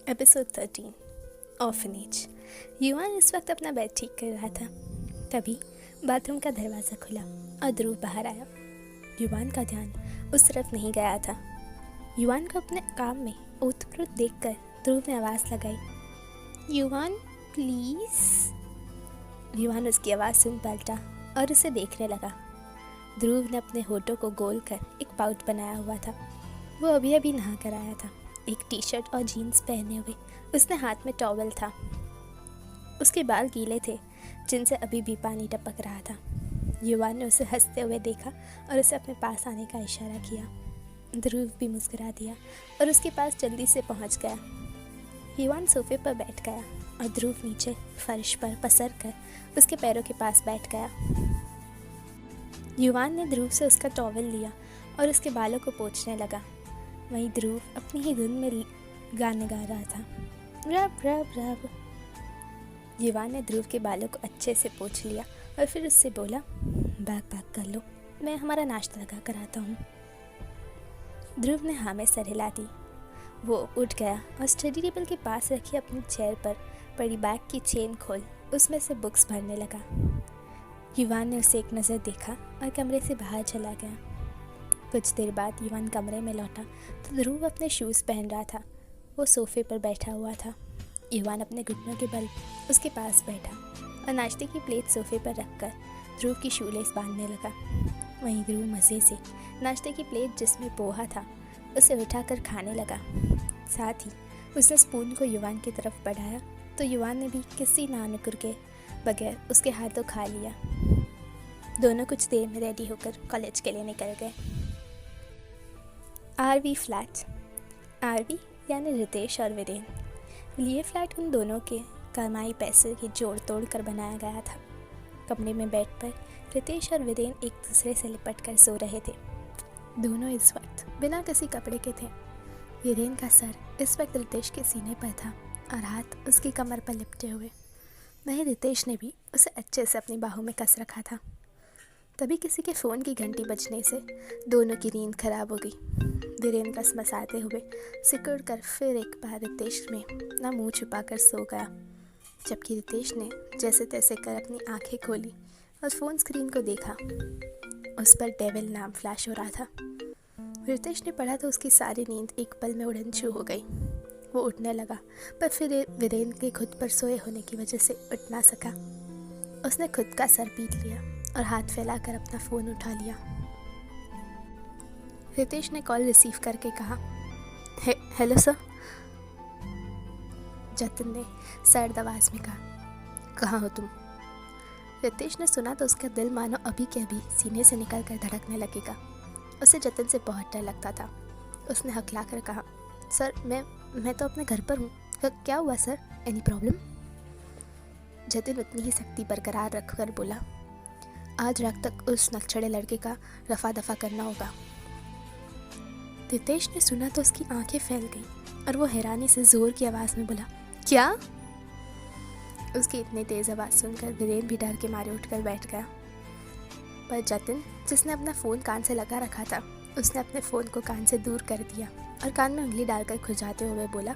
Episode 13 orphanage. युवान इस वक्त अपना बेड ठीक कर रहा था। तभी बाथरूम का दरवाज़ा खुला और ध्रुव बाहर आया। युवान का ध्यान उस तरफ नहीं गया था। युवान को अपने काम में ओतप्रोत देखकर ध्रुव ने आवाज़ लगाई, युवान प्लीज़। युवान उसकी आवाज़ सुन पलटा और उसे देखने लगा। ध्रुव ने अपने होठों को गोल कर एक पाउच बनाया हुआ था। वो अभी अभी नहा कर आया था। एक टी शर्ट और जीन्स पहने हुए उसने हाथ में टॉवल था। उसके बाल गीले थे जिनसे अभी भी पानी टपक रहा था। युवान ने उसे हंसते हुए देखा और उसे अपने पास आने का इशारा किया। ध्रुव भी मुस्कुरा दिया और उसके पास जल्दी से पहुंच गया। युवान सोफे पर बैठ गया और ध्रुव नीचे फर्श पर पसर कर उसके पैरों के पास बैठ गया। युवान ने ध्रुव से उसका टॉवल लिया और उसके बालों को पोंछने लगा। वहीं ध्रुव अपनी ही धुन में गाने गा रहा था, रब रब रब। युवान ने ध्रुव के बालों को अच्छे से पोंछ लिया और फिर उससे बोला, बैग पैक कर लो, मैं हमारा नाश्ता लगा कर आता हूँ। ध्रुव ने हाँ में सर हिला दी। वो उठ गया और स्टडी टेबल के पास रखी अपनी चेयर पर पड़ी बैग की चेन खोल उसमें से बुक्स भरने लगा। युवान ने उसे एक नज़र देखा और कमरे से बाहर चला गया। कुछ देर बाद युवान कमरे में लौटा तो ध्रुव अपने शूज़ पहन रहा था। वो सोफे पर बैठा हुआ था। युवान अपने घुटनों के बल उसके पास बैठा और नाश्ते की प्लेट सोफे पर रखकर ध्रुव की शूलेस बांधने लगा। वहीं ध्रुव मज़े से नाश्ते की प्लेट जिसमें पोहा था उसे उठाकर खाने लगा। साथ ही उसने स्पून को युवान की तरफ बढ़ाया तो युवान ने भी किसी नानुकुर के बगैर उसके हाथों खा लिया। दोनों कुछ देर में रेडी होकर कॉलेज के लिए निकल गए। RV flat. आरवी यानी रितेश और वीरेन। ये फ्लैट उन दोनों के कमाई पैसे की जोड़ तोड़ कर बनाया गया था। कमरे में बेड पर रितेश और वीरेन एक दूसरे से लिपट कर सो रहे थे। दोनों इस वक्त बिना किसी कपड़े के थे। वीरेन का सर इस वक्त रितेश के सीने पर था और हाथ उसकी कमर पर लिपटे हुए। वहीं रितेश ने भी उसे अच्छे से अपनी बाहों में कस रखा था। तभी किसी के फ़ोन की घंटी बजने से दोनों की नींद खराब हो गई। वीरेन कसमसाते हुए सिकुड़ कर फिर एक बार रितेश में ना मुंह छुपा कर सो गया, जबकि रितेश ने जैसे तैसे कर अपनी आंखें खोली और फ़ोन स्क्रीन को देखा। उस पर डेविल नाम फ्लैश हो रहा था। रितेश ने पढ़ा तो उसकी सारी नींद एक पल में उड़न छू हो गई। वो उठने लगा पर फिर वीरेन के खुद पर सोए होने की वजह से उठ ना सका। उसने खुद का सर पीट लिया और हाथ फैलाकर अपना फ़ोन उठा लिया। रितेश ने कॉल रिसीव करके कहा, हेलो सर। जतिन ने सर्द आवाज़ में कहा, कहाँ हो तुम? रितेश ने सुना तो उसका दिल मानो अभी के अभी सीने से निकल कर धड़कने लगेगा। उसे जतिन से बहुत डर लगता था। उसने हकला कर कहा, सर मैं तो अपने घर पर हूँ। क्या हुआ सर, एनी प्रॉब्लम? जतिन उतनी ही सख्ती बरकरार रखकर बोला, आज रात तक उस नक्सड़े लड़के का रफा दफा करना होगा। रितेश ने सुना तो उसकी आंखें फैल गईं और वो हैरानी से जोर की आवाज़ में बोला, क्या? उसकी इतनी तेज़ आवाज़ सुनकर वीरेन भी डर के मारे उठकर बैठ गया। पर जतिन, जिसने अपना फ़ोन कान से लगा रखा था, उसने अपने फ़ोन को कान से दूर कर दिया और कान में उंगली डालकर खुजाते हुए बोला,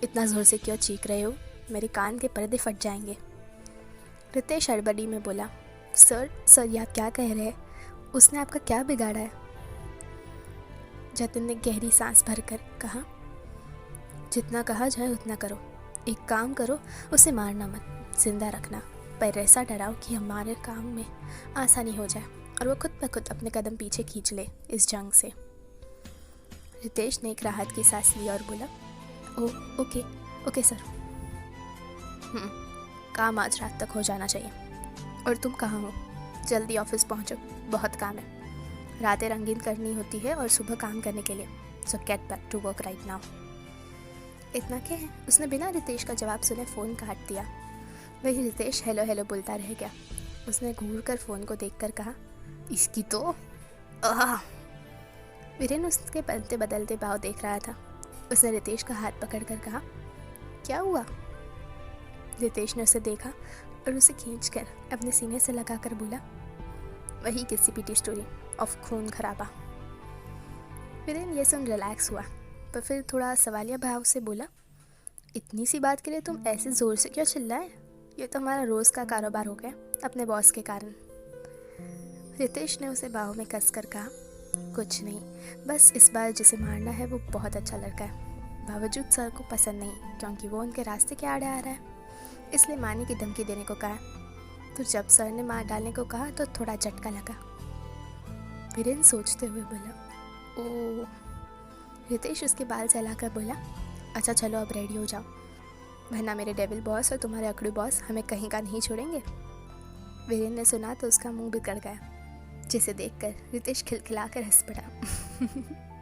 इतना ज़ोर से क्यों चीख रहे हो? मेरे कान के पर्दे फट जाएंगे। रितेश हड़बड़ी में बोला, सर ये आप क्या कह रहे हैं? उसने आपका क्या बिगाड़ा है? जतिन ने गहरी सांस भरकर कहा, जितना कहा जाए उतना करो। एक काम करो, उसे मारना मत, जिंदा रखना, पर ऐसा डराओ कि हमारे काम में आसानी हो जाए और वो खुद ब खुद अपने कदम पीछे खींच ले इस जंग से। रितेश ने एक राहत की सांस ली और बोला, ओके सर। काम आज रात तक हो जाना चाहिए। और तुम कहाँ हो? जल्दी ऑफिस पहुँचो, बहुत काम है। रातें रंगीन करनी होती है और सुबह काम करने के लिए। So get back to work right now. इतना क्या है? उसने बिना रितेश का जवाब सुने फ़ोन काट दिया। वही रितेश हेलो बोलता रह गया। उसने घूर कर फ़ोन को देखकर कहा, इसकी तो वीरेन उसके बदलते बदलते भाव देख रहा था। उसने रितेश का हाथ पकड़कर कहा, क्या हुआ? रितेश ने उसे देखा और उसे खींचकर अपने सीने से लगाकर बोला, वही किसी पीटी स्टोरी ऑफ खून खराबा। वीरेन ये सुन रिलैक्स हुआ पर फिर थोड़ा सवालिया भाव से बोला, इतनी सी बात के लिए तुम ऐसे ज़ोर से क्यों चिल्लाए? ये तो हमारा रोज़ का कारोबार हो गया अपने बॉस के कारण। रितेश ने उसे बाहों में कस कर कहा, कुछ नहीं, बस इस बार जिसे मारना है वो बहुत अच्छा लड़का है। बावजूद सर को पसंद नहीं, क्योंकि वो उनके रास्ते के आड़े आ रहा है, इसलिए मारने की धमकी देने को कहा। तो जब सर ने मार डालने को कहा तो थोड़ा झटका लगा। वीरेन सोचते हुए बोला, ओ। रितेश उसके बाल सहलाकर बोला, अच्छा चलो अब रेडी हो जाओ, वरना मेरे डेविल बॉस और तुम्हारे अकड़ू बॉस हमें कहीं का नहीं छोड़ेंगे। वीरेन ने सुना तो उसका मुंह बिगड़ गया, जिसे देखकर रितेश खिलखिलाकर हंस पड़ा।